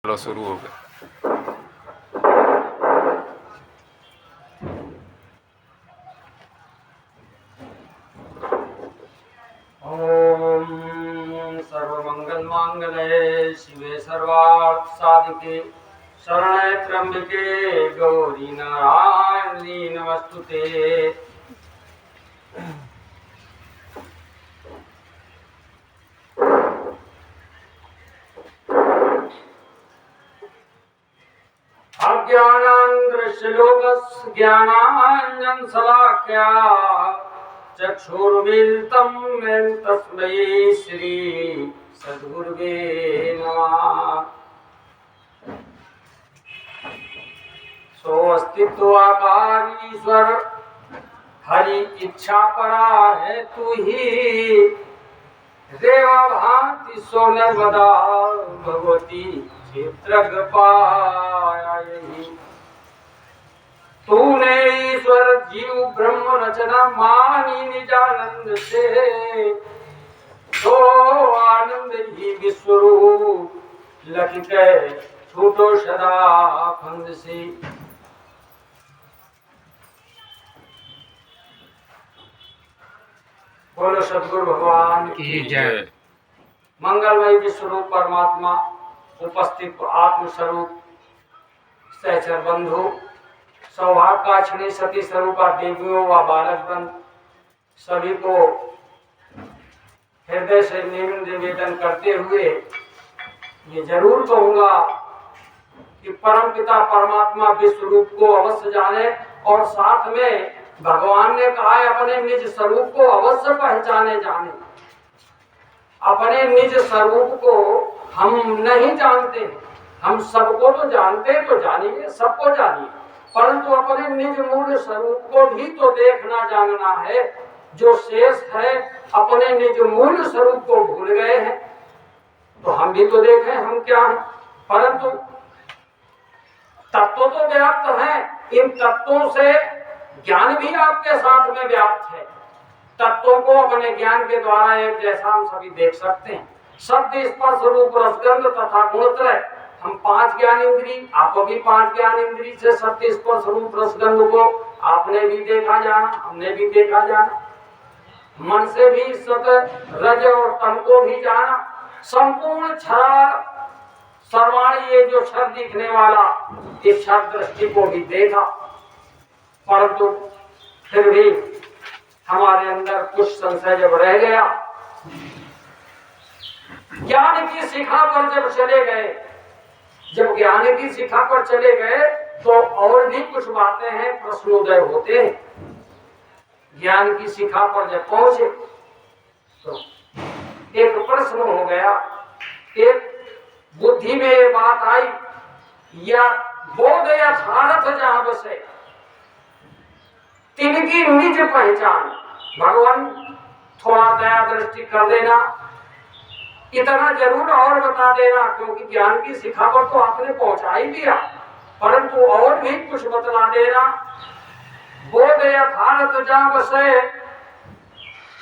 चलो शुरू हो गया। ओम सर्वमंगल मांगल्ये शिवे सर्वार्थ साधिके शरण्ये त्र्यंबके गौरी नारायणी नमस्तुते। अज्ञानान्धश्लोकस्य ज्ञानाञ्जन शलाकया चक्षुर्मिलितं येन तस्मै श्री सद्गुरुवे नमः। सोऽस्तित्वाकार ईश्वर हरि इच्छा परा है तू ही, देवा भांति सो नर्मदा भगवती क्षेत्र पाया यही। तूने ईश्वर जीव ब्रह्म रचना मानी निजानंद से, तो आनंद ही विश्वरूप लखित छूटो सदा फंद से। बोलो सद्गुरु भगवान की जय। मंगलमय विश्वरूप परमात्मा उपस्थित आत्म स्वरूप सहचर बंधु सौभाग्यकाक्षिणी सती स्वरूपा देवियों व बालकगण सभी को हृदय से निवेदन करते हुए ये जरूर कहूंगा कि परम पिता परमात्मा विश्व रूप को अवश्य जाने और साथ में भगवान ने कहा है अपने निज स्वरूप को अवश्य पहचाने जाने। अपने निज स्वरूप को हम नहीं जानते, हम सबको तो जानते तो जानिए, सबको जानिए, परंतु अपने निज मूल स्वरूप को भी तो देखना जानना है। जो शेष है अपने निज मूल स्वरूप को भूल गए हैं, तो हम भी तो देखें हम क्या हैं। परंतु तत्व तो व्याप्त है, इन तत्वों से ज्ञान भी आपके साथ में व्याप्त है। तत्वों को अपने ज्ञान के द्वारा एक जैसा हम सभी देख सकते हैं। शब्द स्पर्श रूप रसगंध तथा गुणत्रय, हम पांच ज्ञान इंद्री, आपको भी पांच ज्ञान इंद्री से शब्द स्पर्श रूप रसगंध को आपने भी देखा जाना, हमने भी देखा जाना। मन से भी सत रज और तम को भी जाना। संपूर्ण क्षर सर्वाणी ये जो क्षर दिखने वाला इस क्षर दृष्टि को भी देखा, परंतु फिर भी हमारे अंदर कुछ संशय जब रह गया, ज्ञान की शिखा पर जब चले गए, जब ज्ञान की शिखा पर चले गए तो और भी कुछ बातें हैं, प्रश्नोदय होते हैं। ज्ञान की शिखा पर जब पहुंचे तो एक प्रश्न हो गया, एक बुद्धि में ये बात आई, या बोध यथार्थ जहां बसे तिनकी निज पहचान। भगवान थोड़ा दया दृष्टि कर देना, इतना जरूर और बता देना, क्योंकि ज्ञान की शिखा पर तो आपने पहुंचा ही दिया, परंतु और भी कुछ बतला देना। बोध यथार्थ जहां बसे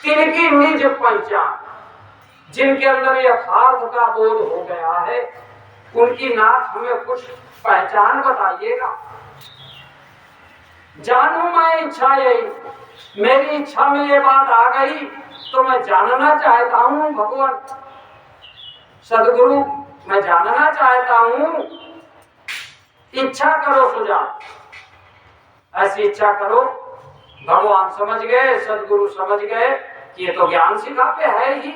तिनकी निज पहचान। जिनके अंदर यथार्थ का बोध हो गया है, उनकी नाथ हमें कुछ पहचान बताइएगा। जानू मैं इच्छा यही, मेरी इच्छा में ये बात आ गई तो मैं जानना चाहता हूँ भगवान सदगुरु, मैं जानना चाहता हूँ, इच्छा करो सुजान। ऐसी इच्छा करो। भगवान समझ गए, सदगुरु समझ गए कि ये तो ज्ञान शिखा पे है ही,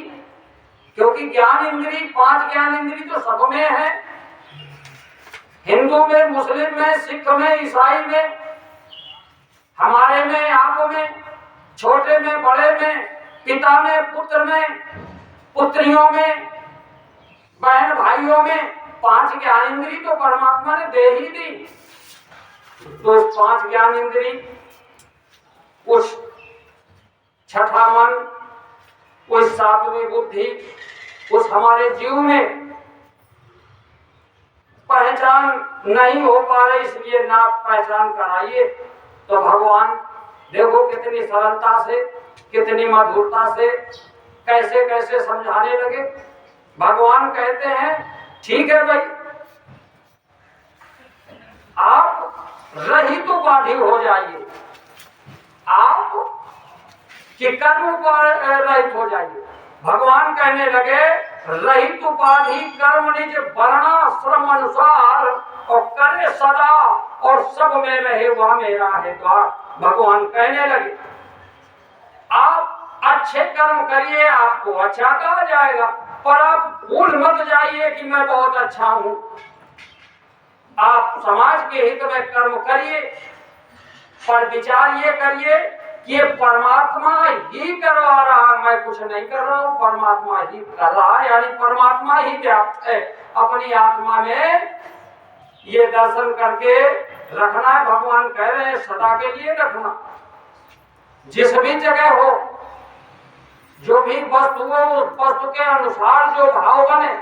क्योंकि ज्ञान इंद्री, पांच ज्ञान इंद्री तो सब में है, हिंदू में, मुस्लिम में, सिख में, ईसाई में, हमारे में, आप में, छोटे में, बड़े में, पिता में, पुत्र में, पुत्रियों में, बहन भाइयों में, पांच ज्ञान इंद्री तो परमात्मा ने दे ही दी। तो पांच ज्ञान इंद्री, उस छठा मन, उस सातवीं बुद्धि, उस हमारे जीव में पहचान नहीं हो पा रही, इसलिए ना पहचान कराइए। तो भगवान देखो कितनी सरलता से, कितनी मधुरता से, कैसे कैसे समझाने लगे। भगवान कहते हैं ठीक है भाई, आप रहित उपाधि हो जाइए, आप कि कर्म पर रहित हो जाइए। भगवान कहने लगे रहित उपाधि कर्म निज वर्णाश्रम अनुसार और करे सदा और सब में रहे वह मेरा है द्वार। भगवान कहने लगे आप अच्छे कर्म करिए, आपको अच्छा कहा जाएगा, पर आप भूल मत जाइए कि मैं बहुत अच्छा हूं। आप समाज के हित में कर्म करिए, पर विचार ये करिए कि ये परमात्मा ही करवा रहा, मैं कुछ नहीं कर रहा हूं, परमात्मा ही कर रहा है, यानी परमात्मा ही व्याप्त है अपनी आत्मा में। ये दर्शन करके रखना है। भगवान कह रहे हैं सदा के लिए रखना। जिस भी जगह हो, जो भी वस्तु हो, उस वस्तु के अनुसार जो भाव बने,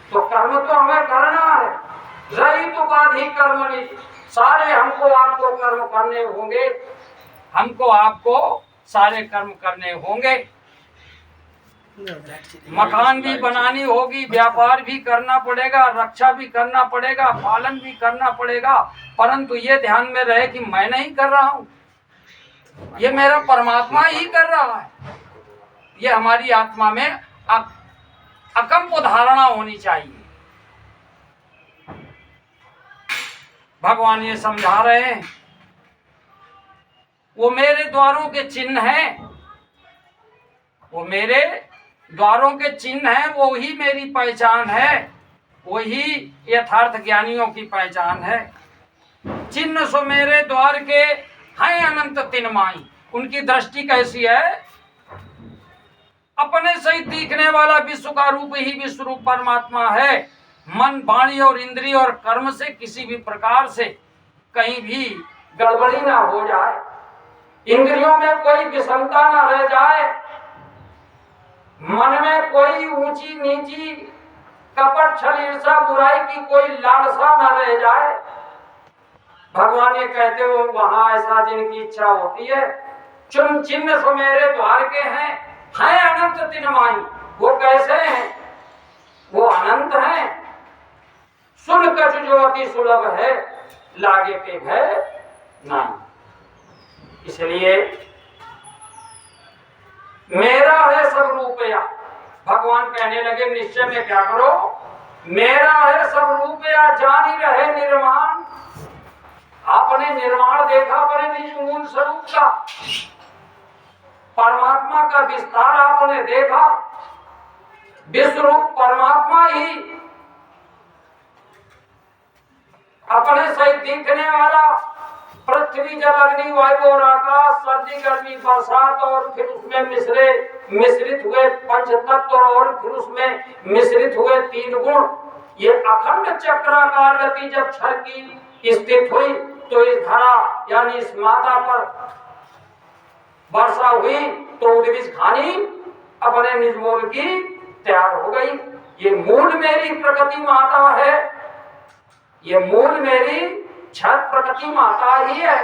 तो कर्म तो हमें करना है। रहित उपाधि कर्म नहीं, सारे हमको आपको कर्म करने होंगे, हमको आपको सारे कर्म करने होंगे। मकान भी बनानी होगी, व्यापार भी करना पड़ेगा, रक्षा भी करना पड़ेगा, पालन भी करना पड़ेगा, परंतु ये ध्यान में रहे कि मैं नहीं कर रहा हूं, ये मेरा परमात्मा ही कर रहा है। ये हमारी आत्मा में अकम्प धारणा होनी चाहिए। भगवान ये समझा रहे हैं वो मेरे द्वारों के चिन्ह हैं, वो मेरे द्वारों के चिन्ह हैं, वो ही मेरी पहचान है, वही यथार्थ ज्ञानियों की पहचान है। चिन्ह सो मेरे द्वार के हैं अनंत तिनमाई। उनकी दृष्टि कैसी है? अपने सहित दिखने वाला विश्व का रूप ही विश्व रूप परमात्मा है। मन, वाणी और इंद्रिय और कर्म से किसी भी प्रकार से कहीं भी गड़बड़ी ना हो जाए, इंद्रियों में कोई विषमता ना रह जाए, मन में कोई ऊंची नीची कपट छल ईर्षा बुराई की कोई लालसा ना रह जाए। भगवान ये कहते हो वहां ऐसा जिनकी इच्छा होती है, चुन चिन्ह सो मेरे द्वार के हैं अनंत तिनमाई। वो कैसे हैं? वो अनंत हैं। सुन कछ जो अति सुलभ है, लागे के भय नहीं। इसलिए मेरा है सब रूपया। भगवान कहने लगे निश्चय में क्या करो, मेरा है सब रूपया, जानी रहे निर्माण। आपने निर्माण देखा अपने निज मूल स्वरूप का, परमात्मा का विस्तार आपने देखा। विश्वरूप परमात्मा ही अपने सहित दिखने वाला पृथ्वी जल अग्नि वायु और आकाश, सर्दी गर्मी बरसात और फिर उसमें मिश्रित हुए पंच तत्व और फिर उसमें मिश्रित हुए तीन गुण। ये अखंड चक्राकार गति जब क्षण की स्थित हुई तो इस धरा यानी इस माता पर वर्षा हुई तो उद्भिज खानी अपने निज मूल की तैयार हो गई। ये मूल मेरी प्रकृति माता है, ये मूल मेरी छठ प्रकृति माता ही है।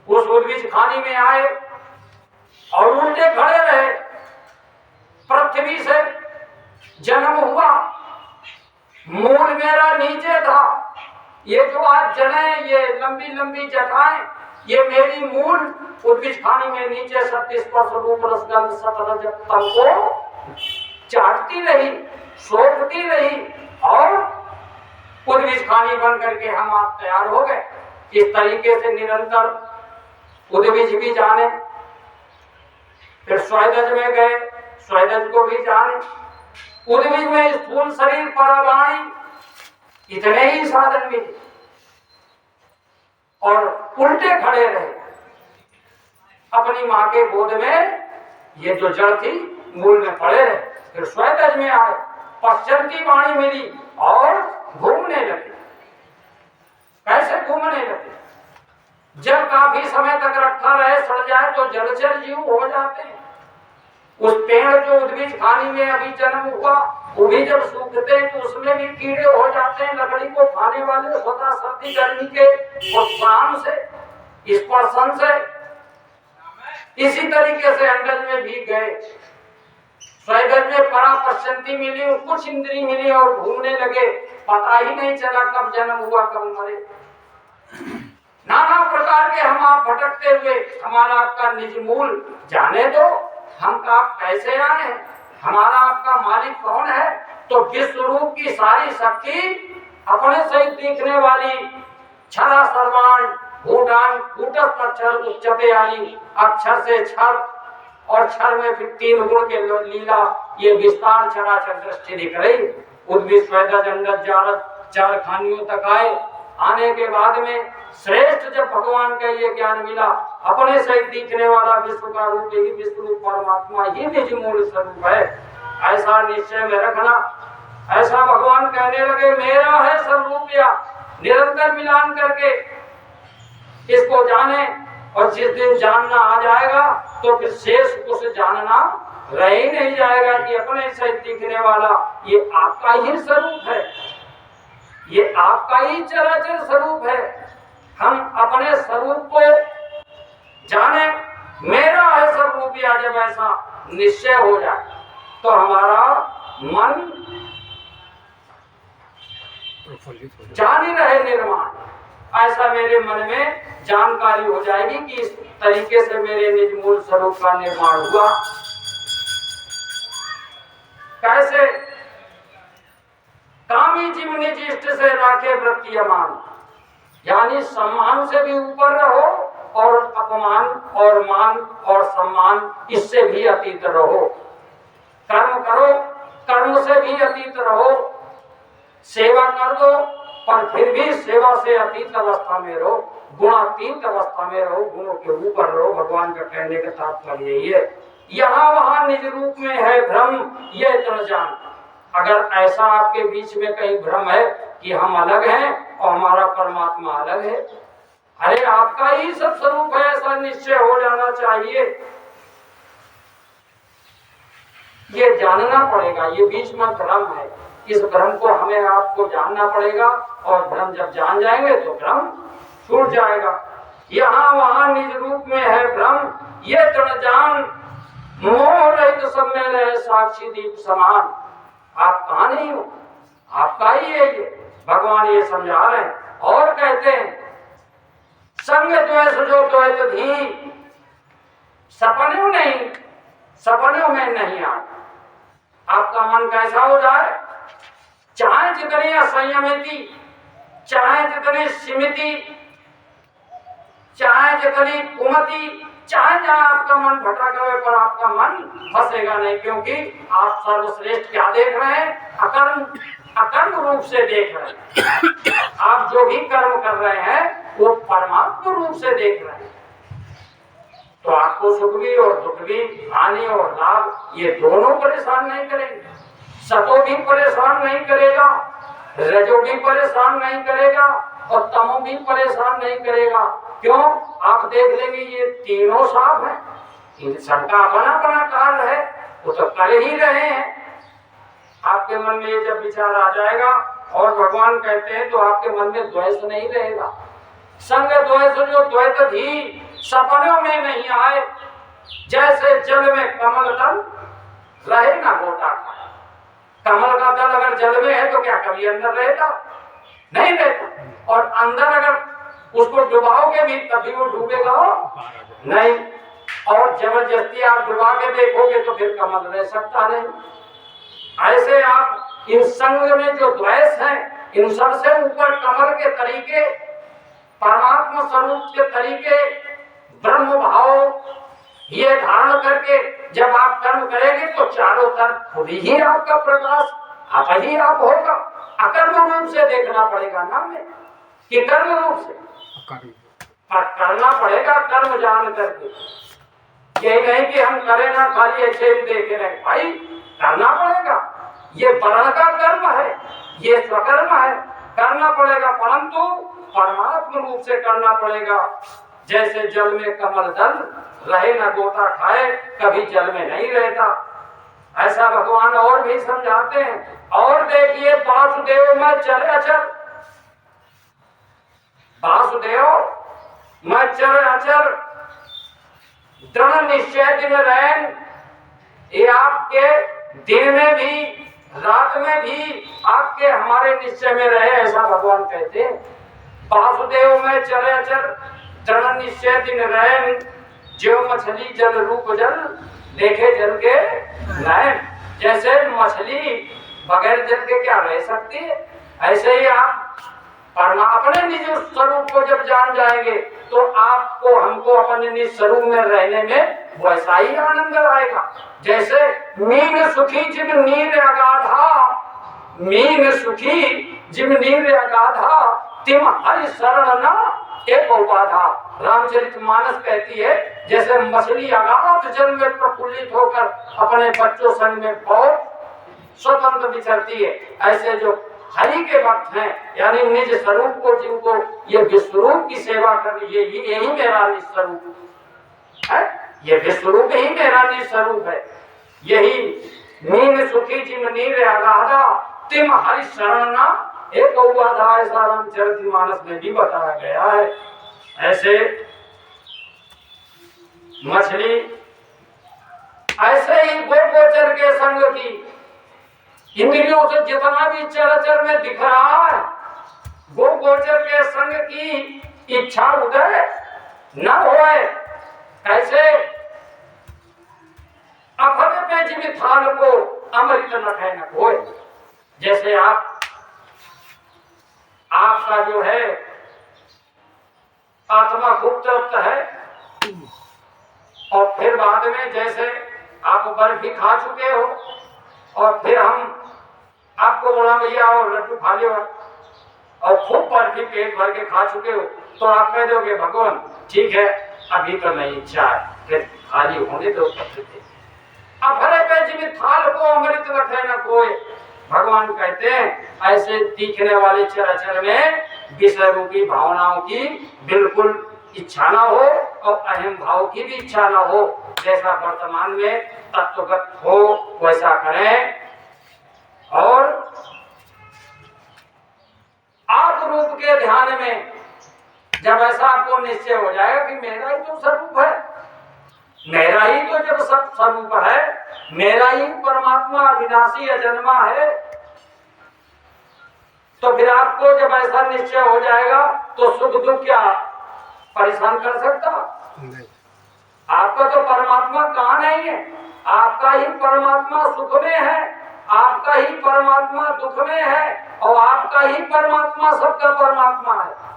उस उद्भिज खानी में आए और उल्टे खड़े रहे। पृथ्वी से जन्म हुआ, मूल मेरा नीचे था। ये जो आज जड़ें, ये लंबी लंबी जटाएं, ये मेरी मूल उद्भिज खानी में नीचे शक्ति स्पर्श रूप रसगंध सतरज तल को चाटती रही, सोखती रही और उद्भिज खानी बन करके हम आप तैयार हो गए। इस तरीके से निरंतर उद्भिज भी जाने, फिर स्वैदज में गए, स्वैदज को भी जाने, उद्भिज में स्थूल शरीर परवाणी, इतने ही साधन मिले और उल्टे खड़े रहे। अपनी मां के गोद में ये जो जड़ थी मूल में पड़े रहे, फिर स्वैदज में आए, पश्चिम की वाणी मिली और घूमने लगे। कैसे घूमने लगे? जब काफी समय तक रखा रहे, सड़ जाए तो जलचर जीव हो जाते हैं। उस पेड़ जो उद्भिज खानी में अभी जन्म हुआ, वो भी जब सूखते हैं तो उसमें भी कीड़े हो जाते हैं। लकड़ी को खाने वाले स्वतः सर्दी गर्मी के उत्पान से, स्पर्शन से। इसी तरीके से अंडज में भी गए, स्वैदज में परा पश्चंती मिली, कुछ इंद्री मिली और घूमने लगे। पता ही नहीं चला कब जन्म हुआ कब मरे। नाना प्रकार के हम आप भटकते हुए हमारा आपका निज मूल जाने दो, हम आप कैसे आए, हमारा आपका मालिक कौन है। तो विश्व रूप की सारी शक्ति अपने सहित दिखने वाली क्षरा सर्वाण भूटान कूटस्थ अक्षर उच्चते आनी, अक्षर से क्षर और क्षर में फिर 3 गुण के लीला, ये विस्तार चराचर दृष्टि दिख रही। उद्भिद स्वेदा जंगत जारत 4 खानियों तक आने के बाद में श्रेष्ठ जब भगवान का ये ज्ञान मिला, अपने सहित दिखने वाला विश्व का रूप ही विश्व रूप परमात्मा ही निज मूल स्वरूप है, ऐसा निश्चय में रखना। ऐसा भगवान कहने लगे मेरा है स्वरूप, या निरंतर मिलान करके इसको जाने, और जिस दिन जानना आ जाएगा तो फिर शेष कुछ जानना रह ही नहीं जाएगा कि अपने सहित दिखने वाला ये आपका ही स्वरूप है, ये आपका ही चराचर स्वरूप है। हम अपने स्वरूप को जाने, मेरा है स्वरूप, या जब ऐसा निश्चय हो जाए तो हमारा मन जान ही रहे निर्माण, ऐसा मेरे मन में जानकारी हो जाएगी कि इस तरीके से मेरे निज मूल स्वरूप का निर्माण हुआ। कैसे? कामी जीव निज इष्ट से राखे वृत्तियमान, यानी सम्मान से भी ऊपर रहो और अपमान और मान और सम्मान इससे भी अतीत रहो। कर्म करो, कर्म से भी अतीत रहो, सेवा कर दो पर फिर भी सेवा से अतीत अवस्था में रहो, गुणातीत अवस्था में रहो, गुणों के ऊपर रहो। भगवान का कहने का तात्पर्य यही है। यहाँ वहां निज रूप में है भ्रम, यह तन जान। अगर ऐसा आपके बीच में कहीं भ्रम है कि हम अलग हैं और हमारा परमात्मा अलग है, अरे आपका ही सब स्वरूप है, ऐसा निश्चय हो जाना चाहिए। ये जानना पड़ेगा, ये बीच में भ्रम है, इस भ्रम को हमें आपको जानना पड़ेगा, और भ्रम जब जान जाएंगे तो भ्रम छूट जाएगा। यहाँ वहां निज रूप में है भ्रम, ये तृण जान, मोह रहित सब में रहे साक्षी दीप समान। आप कहाँ नहीं हो, आपका ही है ये, भगवान ये समझा रहे हैं। और कहते हैं संग द्वेष जो द्वैत धी, सपनों नहीं, सपनों में नहीं आए। आपका मन कैसा हो जाए, चाहे जितनी असंयमिति, चाहे जितनी सीमिति, चाहे जितनी कुमति, चाहे जहां आपका मन भटक गए पर आपका मन फंसेगा नहीं, क्योंकि आप सर्वश्रेष्ठ क्या देख रहे हैं, अकर्म, अकर्म रूप से देख रहे हैं। आप जो भी कर्म कर रहे हैं वो परमात्मा रूप से देख रहे हैं। तो आपको सुख भी और दुख भी, हानि और लाभ, ये दोनों परेशान नहीं करेंगे। सतो भी परेशान नहीं करेगा, रजो भी परेशान नहीं करेगा, और तमो भी परेशान नहीं करेगा। क्यों? आप देख लेंगे ये तीनों साफ हैं, इन सबका अपना अपना कार्य है, वो तो कर ही रहे हैं। आपके मन में ये जब विचार आ जाएगा, और भगवान कहते हैं तो आपके मन में द्वेष नहीं रहेगा। संग द्वेष जो द्वैत ही सपनों में नहीं आए, जैसे जल में कमल दल रहे ना गोटा खाए। कमल का दल अगर जल में है तो क्या कभी अंदर रहेगा? नहीं रहता। और अंदर अगर उसको डुबाओगे भी तभी वो डूबेगा नहीं, और जबरदस्ती आप डुबा के देखोगे तो फिर कमल रह सकता नहीं। ऐसे आप इन संग में जो द्वेष है, इन सबसे ऊपर कमल के तरीके, परमात्मा स्वरूप के तरीके, ब्रह्म भाव ये धारण करके जब आप कर्म करेंगे तो चारों तरफ खुद ही आपका प्रकाश, आप ही आप होगा। अकर्म रूप से देखना पड़ेगा ना हमें, कि कर्म रूप से करना पड़ेगा, कर्म जान करके। ये नहीं कि हम करें ना खाली ऐसे ही देख रहे, भाई करना पड़ेगा। ये वर्ण का कर्म है, ये स्वकर्म है, करना पड़ेगा, परंतु परमात्मा रूप से करना पड़ेगा। जैसे जल में कमल दल रहे न गोता खाए, कभी जल में नहीं रहता, ऐसा भगवान और भी समझाते हैं। और देखिए वासुदेव में चले अचर, वासुदेव मैं चर अचर, दृढ़ निश्चय दिन रैन, ये आपके दिन में भी रात में भी आपके हमारे निश्चय में रहे, ऐसा भगवान कहते हैं। वासुदेव में चराचर दृढ़ निश्चय दिन रहे, जो मछली जल रूप जल देखे जल के नयन। जैसे मछली बगैर जल के क्या रह सकती है, ऐसे ही आप अपने निज स्वरूप को जब जान जाएंगे तो आपको हमको अपने निज स्वरूप में रहने में वैसा ही आनंद आएगा। जैसे मीन सुखी जिम नीर अगाधा, मीन सुखी जिम नीर अगाधा, तिम हरि शरण न एक बाधा। रामचरितमानस कहती है जैसे मछली अगाध जल में प्रफुल्लित होकर अपने बच्चों संग में बहुत स्वतंत्र विचरती है, ऐसे जो हरि के भक्त हैं यानी निज स्वरूप को जिनको ये विश्वरूप की सेवा करनी, यही मेरा निज स्वरूप है, ये विश्वरूप ही मेरा निज स्वरूप है। यही मीन सुखी जिम नीर अगाधा, तिम हरि शरण एक बाधा, ऐसा रामचरितमानस में भी बताया गया है। ऐसे मछली ऐसे ही गोचर के संग की इंद्रियों से जितना भी चराचर में दिख रहा है, गोचर के संग की इच्छा उदय न होए। कैसे अफल पे जिम थाल को अमृत न खाए न होए। जैसे आपका जो है आत्मा खूब तृप्त है और फिर बाद में जैसे आप बर्फी खा चुके हो और फिर हम आपको बोला भैया और लड्डू खा लियो और खूब बर्फी पेट भर के खा चुके हो, तो आप कह दोगे भगवान ठीक है अभी तो नहीं इच्छा है, फिर खाली होने दो। अफरे पे जिम थाल को अमृत रखे न कोई। भगवान कहते हैं ऐसे दिखने वाले चराचर में विषय रूपी भावनाओं की बिल्कुल इच्छा ना हो और अहम भाव की भी इच्छा ना हो। जैसा वर्तमान में तत्वगत हो वैसा करें और आप रूप के ध्यान में जब ऐसा आपको निश्चय हो जाएगा कि मेरा ही तो स्वरूप है, मेरा ही तो जब सब स्वरूप है, मेरा ही परमात्मा अविनाशी अजन्मा है, तो फिर आपको जब ऐसा निश्चय हो जाएगा तो सुख दुख क्या परेशान कर सकता? आपका तो परमात्मा कहाँ नहीं है, आपका ही परमात्मा सुख में है, आपका ही परमात्मा दुख में है और आपका ही परमात्मा सबका परमात्मा है।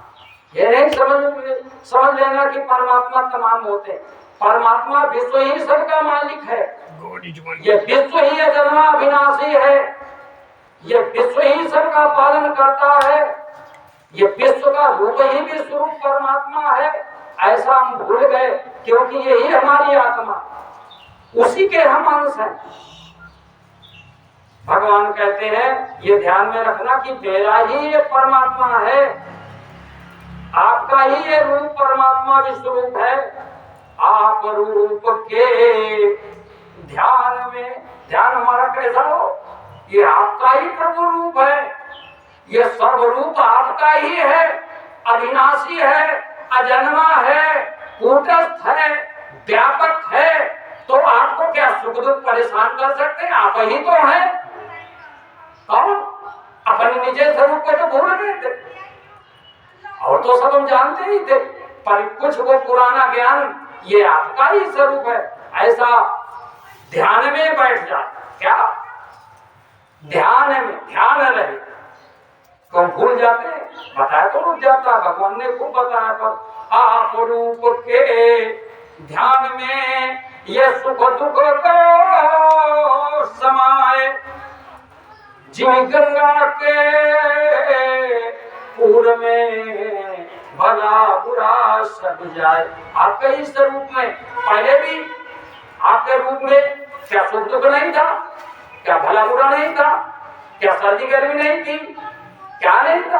ये नहीं समझ लेना कि परमात्मा तमाम होते हैं। परमात्मा विश्व ही सबका मालिक है, ये विश्व ही अजन्मा अविनाशी है, ये विश्व ही सबका पालन करता है, ये विश्व का रूप ही विश्व रूप परमात्मा है। ऐसा हम भूल गए क्योंकि यही हमारी आत्मा, उसी के हम अंश हैं। भगवान कहते हैं ये ध्यान में रखना कि मेरा ही ये परमात्मा है, आपका ही ये रूप परमात्मा विश्व रूप है। आप रूप के ध्यान में, ध्यान हमारा कैसा हो, ये आपका ही प्रभु रूप है, ये सर्वरूप आपका ही है, अविनाशी है, अजन्मा है, कूटस्थ है, व्यापक है, तो आपको क्या सुख दुख परेशान कर सकते हैं? आप ही तो हैं। कौन? अपने निजे स्वरूप को तो भूल गए थे और तो सब हम जानते ही थे, पर कुछ वो पुराना ज्ञान ये आपका ही स्वरूप है ऐसा ध्यान में बैठ जाए। क्या ध्यान में ध्यान रहे तो भूल जाते हैं, बताया तो रुक जाता है, भगवान ने खूब बताया। पर आप रूप के ध्यान में ये सुख दुख को समाए, जिन गंगा के पूर में भला बुरा सब जाए। आपके ही स्वरूप में पहले भी आपके रूप में क्या सुख दुख नहीं था, क्या भला बुरा नहीं था, क्या सर्दी गर्मी नहीं थी, क्या नहीं था?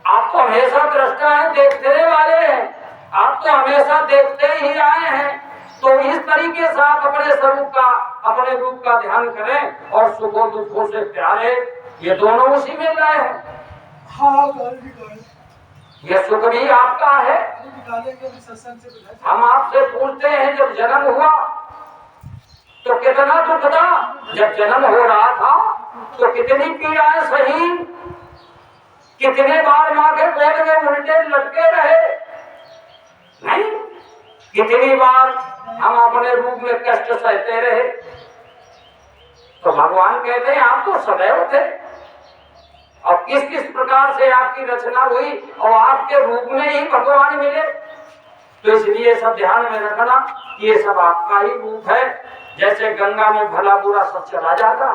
आप तो हमेशा दृष्टा है, देखने वाले हैं, आप तो हमेशा देखते ही आए हैं। तो इस तरीके से आप अपने स्वरूप का, अपने रूप का ध्यान करें और सुखों दुखों से प्यारे ये दोनों उसी में लाए हैं। ये सुख भी आपका है। हम आपसे पूछते हैं जब जन्म हुआ तो कितना दुख था। जब जन्म हो रहा था तो कितनी पीड़ाएं सही, कितने बार मां के गोद में उल्टे लटके रहे, नहीं, कितनी बार हम अपने रूप में कष्ट सहते रहे। तो भगवान कहते हैं आप तो सदैव थे, और किस किस प्रकार से आपकी रचना हुई और आपके रूप में ही भगवान मिले। तो इसलिए सब ध्यान में रखना, ये सब आपका ही रूप है। जैसे गंगा में भला बुरा सब चला जाता,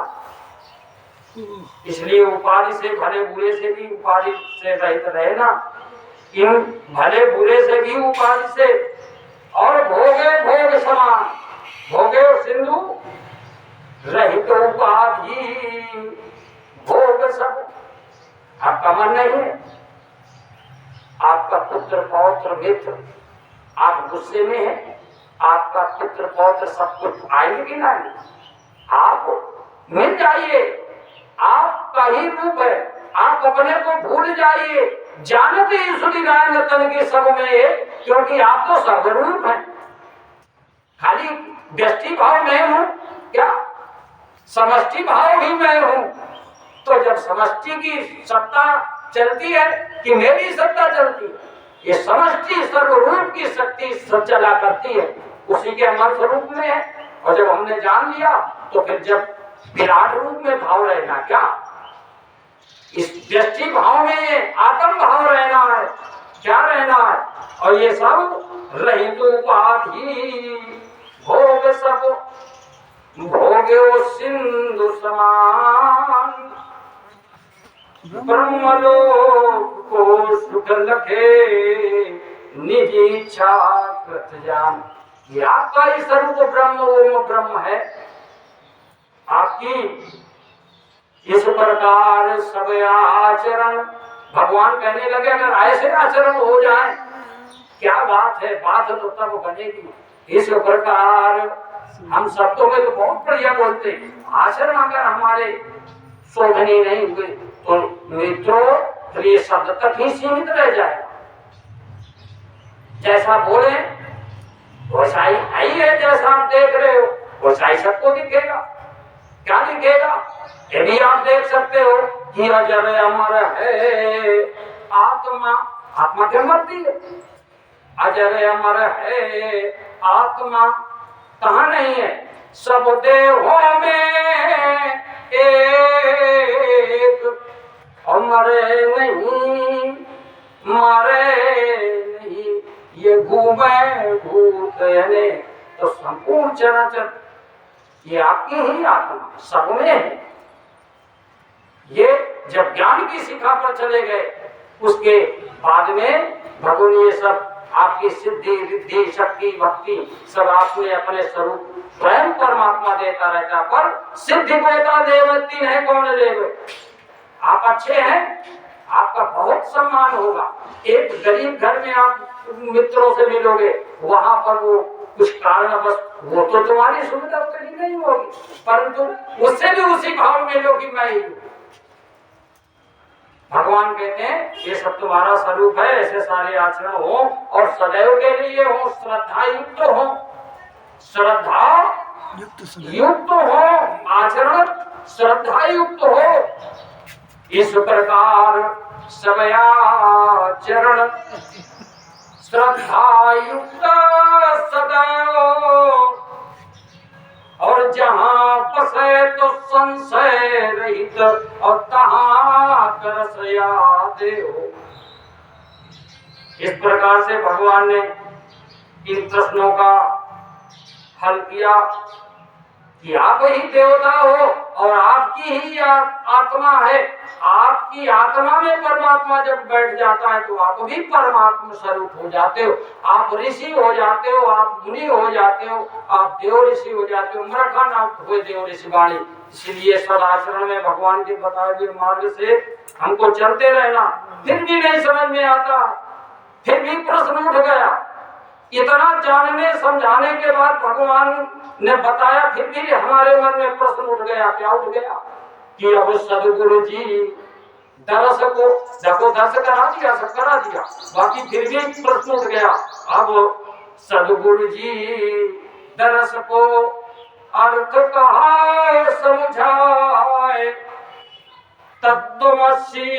इसलिए उपाधि से, भले बुरे से भी उपाधि से रहित रहे ना, इन भले बुरे से भी उपाधि से। और भोगे भोग समान, भोगे सिंधु रहित उपाधि, भोग सब। आपका मन नहीं है, आपका पुत्र पौत्र मित्र आप गुस्से में है, आपका पुत्र पौत्र सब कुछ आएंगे कि नहीं, आप मिल जाइए, आपका ही रूप है। आप अपने को भूल जाइए, जानते ईश्वरी राय तन के सब में, क्योंकि आप तो सर्वरूप हैं। खाली व्यष्टि भाव में हूं क्या, समष्टि भाव भी मैं हूं। तो जब समष्टि की सत्ता चलती है कि मेरी सत्ता चलती है, ये समष्टि सर्वरूप की शक्ति चला करती है, उसी के अमर स्वरूप में है। और जब हमने जान लिया तो फिर जब विराट रूप में भाव रहना क्या, इस व्यष्टि भाव में आत्म भाव रहना है, क्या रहना है। और ये सब रहित उपाधि, भोग सब भोग्यो सिंधु समान, ब्रह्मलोक को सुख लखे निज इच्छा कृत जान। ये आपका ही स्वरूप ब्रह्म ओम ब्रह्म है। आपकी इस प्रकार सब आचरण, भगवान कहने लगे अगर ऐसे आचरण हो जाए, क्या बात है, बात तो तब बनेगी। इस प्रकार हम शब्दों में तो बहुत बढ़िया बोलते हैं, आचरण अगर हमारे शोभनीय नहीं हुए तो मित्रों फिर ये शब्द तक ही सीमित रह जाएगा। जैसा बोले वैसा ही है, जैसा आप देख रहे हो वैसा ही सबको दिखेगा। क्या दिखेगा, ये भी आप देख सकते हो कि अजर अमर है आत्मा, आत्मा क्यों मरती है, अजर अमर है आत्मा, कहाँ नहीं है, सब देहों में एक, और मरे नहीं मरे नहीं, ये घूमे भूत यानी तो संपूर्ण चराचर ये आपकी ही आत्मा सब में है। ये जब ज्ञान की शिखा पर चले गए उसके बाद में भगवान ये सब आपकी सिद्धि रिद्धि शक्ति भक्ति सब आपने अपने स्वरूप स्वयं परमात्मा देता रहता। पर सिद्धि देता देव तीन है, कौन देव, आप अच्छे हैं, आपका बहुत सम्मान होगा। एक गरीब घर में आप मित्रों से मिलोगे, वहां पर वो कुछ कारण बस वो तो तुम्हारी सुविधा कहीं नहीं होगी, परंतु उससे भी उसी भाव में लो कि मैं ही हूं। भगवान कहते हैं ये सब तुम्हारा स्वरूप है, ऐसे सारे आचरण हो और सदैव के लिए हो, श्रद्धा युक्त हो, श्रद्धा युक्त हो, आचरण श्रद्धा युक्त हो। इस प्रकार समयाचरण श्रद्धा युक्त सदैव, और जहां बसे तो संशय रहित, और तहां तरसया देव। इस प्रकार से भगवान ने इन प्रश्नों का हल किया कि आप ही देवता हो और आपकी ही आत्मा है। आपकी आत्मा में परमात्मा जब बैठ जाता है तो आप भी परमात्मा स्वरूप हो जाते हो, आप ऋषि हो जाते हो, आप मुनि हो जाते हो, आप देव ऋषि हो जाते हो। मरखा ना हुए देव ऋषि वाणी। इसलिए सदाचरण में भगवान के बताए हुए मार्ग से हमको चलते रहना। फिर भी नहीं समझ में आता, फिर भी प्रश्न उठ गया। इतना जानने समझाने के बाद भगवान ने बताया, फिर भी हमारे मन में प्रश्न उठ गया। क्या उठ गया कि अब सदगुरु जी दरस को देखो, दर्श करा दिया, सब करा दिया, बाकी फिर भी प्रश्न उठ गया। अब सदगुरु जी दरस को अर्थ कहा समझाए, तत्वमसी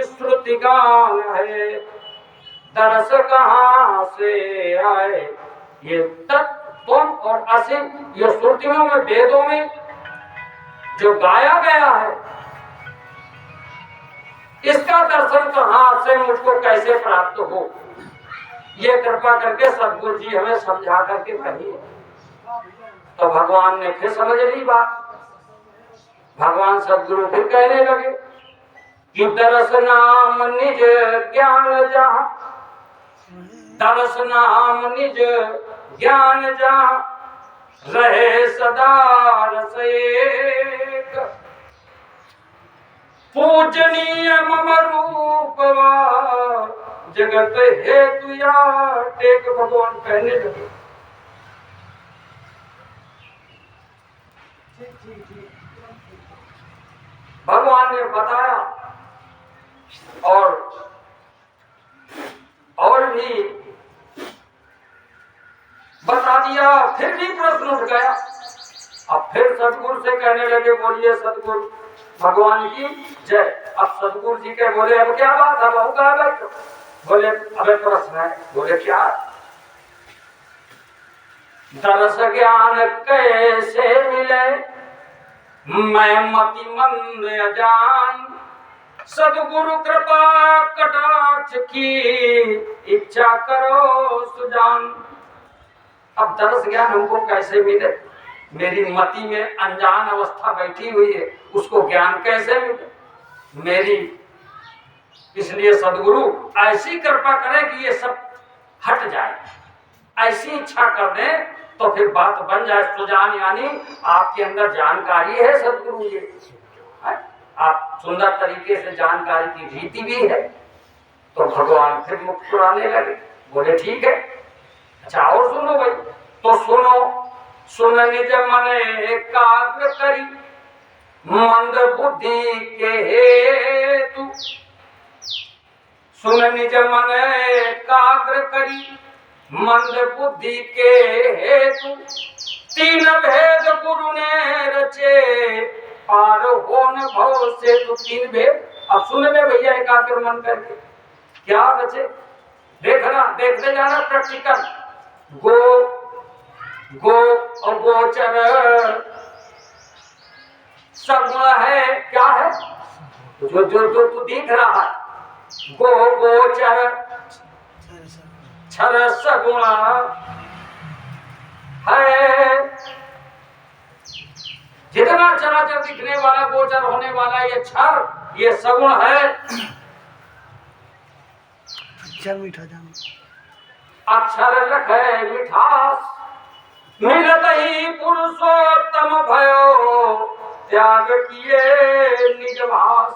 श्रुति गान है, दरस कहाँ से आए। ये तत्व और असी ये श्रुतियों में वेदों में जो गाया गया है, इसका दर्शन कहाँ से मुझको कैसे प्राप्त हो, ये कृपा करके सदगुरु जी हमें समझा करके कहिए। तो भगवान ने फिर समझ ली बात। भगवान सदगुरु फिर कहने लगे कि दरस नाम निज ज्ञान जहाँ, दरस नाम निज ज्ञान जहाँ, रहे सदा रस एक। पूजनीय मम रूपवा, जगत हेतु या टेक। भगवान कहने लगे भगवान ने बताया और भी बता दिया, फिर भी प्रश्न उठ गया। अब फिर सदगुरु से कहने लगे, बोलिए सदगुरु भगवान की जय। अब सदगुरु जी के बोले, अब क्या बात है, बहु कहा बैठो। बोले अबे प्रश्न है। बोले क्या? दरस ज्ञान कैसे मिले, मैं मति मंद अजान, सदगुरु कृपा कटाक्ष की, इच्छा करो सुजान। अब दरस ज्ञान हमको कैसे मिले? मेरी मति में अनजान अवस्था बैठी हुई है, उसको ज्ञान कैसे मिले मेरी? इसलिए सदगुरु ऐसी कृपा करे कि ये सब हट जाए, ऐसी इच्छा कर दे तो फिर बात बन जाए। सुजान यानी आपके अंदर जानकारी है सदगुरु, ये आप सुंदर तरीके से जानकारी की रीति भी है। तो भगवान फिर मुस्कुराने लगे, बोले ठीक है, अच्छा और सुनो भाई। तो सुनो, सुन निज मन एकाग्र करी, मंद बुद्धि के हेतु। सुन निज मन एकाग्र करी, मंद बुद्धि के हेतु। तीन भेद गुरु ने रचे, पार होन भव से। तो तीन भेद अब सुन ले भैया एकाग्र मन करके। क्या रचे? देखना, देखते जाना प्रैक्टिकल। गो और गोचर सगुण है, क्या है? जो जो जो तू दिख रहा है, गोचर क्षर सगुण है। जितना चराचर दिखने वाला, गोचर होने वाला, ये क्षर, ये सगुण है। अक्षर लखे मिठास, मिलत ही पुरुषोत्तम भयो, त्याग किए निज भास।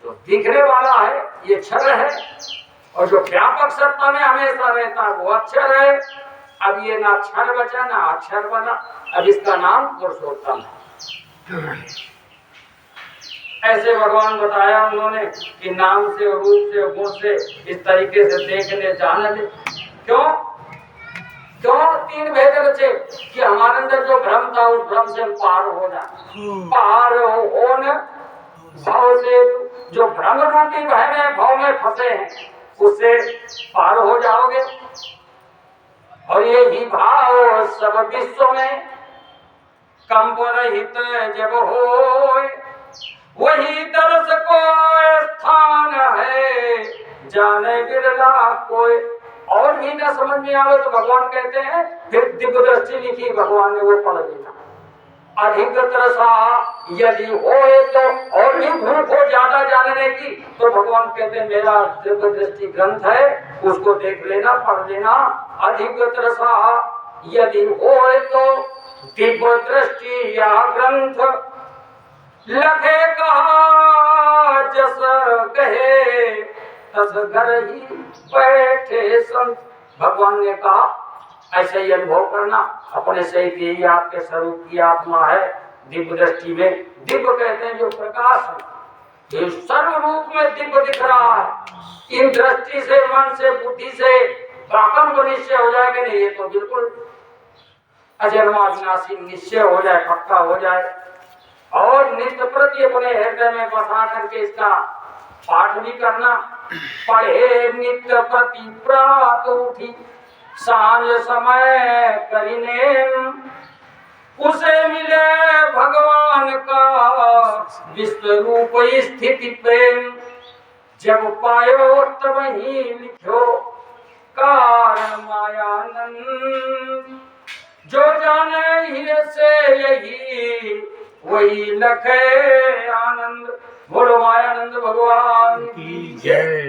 जो दिखने वाला है ये क्षर है, और जो व्यापक सत्ता में हमेशा रहता है वो अक्षर है। अब ये ना क्षर बचा ना अक्षर बना, अब इसका नाम पुरुषोत्तम है। ऐसे भगवान बताया उन्होंने कि नाम से, रूप से, गुण से इस तरीके से देखने जाने। क्यों तीन भेद रचे? कि हमारे अंदर जो भ्रम था उस भ्रम से पार हो जाए। पार होने भाव से, जो भ्रम रूपी भाव में फंसे हैं उससे पार हो जाओगे। और यही भाव सब विश्व में कंप रहित जब होए, वही दरस को स्थान है, जाने बिरला कोई। और भी न समझ में आवे तो भगवान कहते हैं फिर दिव्य दृष्टि लिखी भगवान ने, वो पढ़ लेना। अधिक तरसा यदि होए तो, और भी भूख हो ज्यादा जानने की, तो भगवान कहते हैं मेरा दिव्य दृष्टि ग्रंथ है, उसको देख लेना, पढ़ लेना। अधिक तरसा यदि होए तो दिव्य दृष्टि या ग्रंथ, लखे कहा जस कहे, तस घर ही बैठे संत। भगवान ने कहा ऐसे ही अनुभव करना अपने से कि यही आपके स्वरूप की आत्मा है। दिव्य दृष्टि में, दिव्य कहते हैं जो प्रकाश है, ये सर्व रूप में दिव्य दिख रहा है। इन दृष्टि से, मन से, बुद्धि से काकम को निश्चय हो जाएगा नहीं, ये तो बिल्कुल अजन्मा विनाशी निश्चय हो जाए, पक्का हो जाए, और नित्य प्रति अपने हृदय में बसा करके इसका पाठ भी करना। पढ़े नित्य प्रति प्रात उठी सांझ समय करिने, उसे मिले भगवान का विश्व रूप स्थिति प्रेम। जब पायो तब ही लिखो कारण मायानंद, जो जाने ही से यही वही लखे आनंद। बोलो मायानंद भगवान की जय।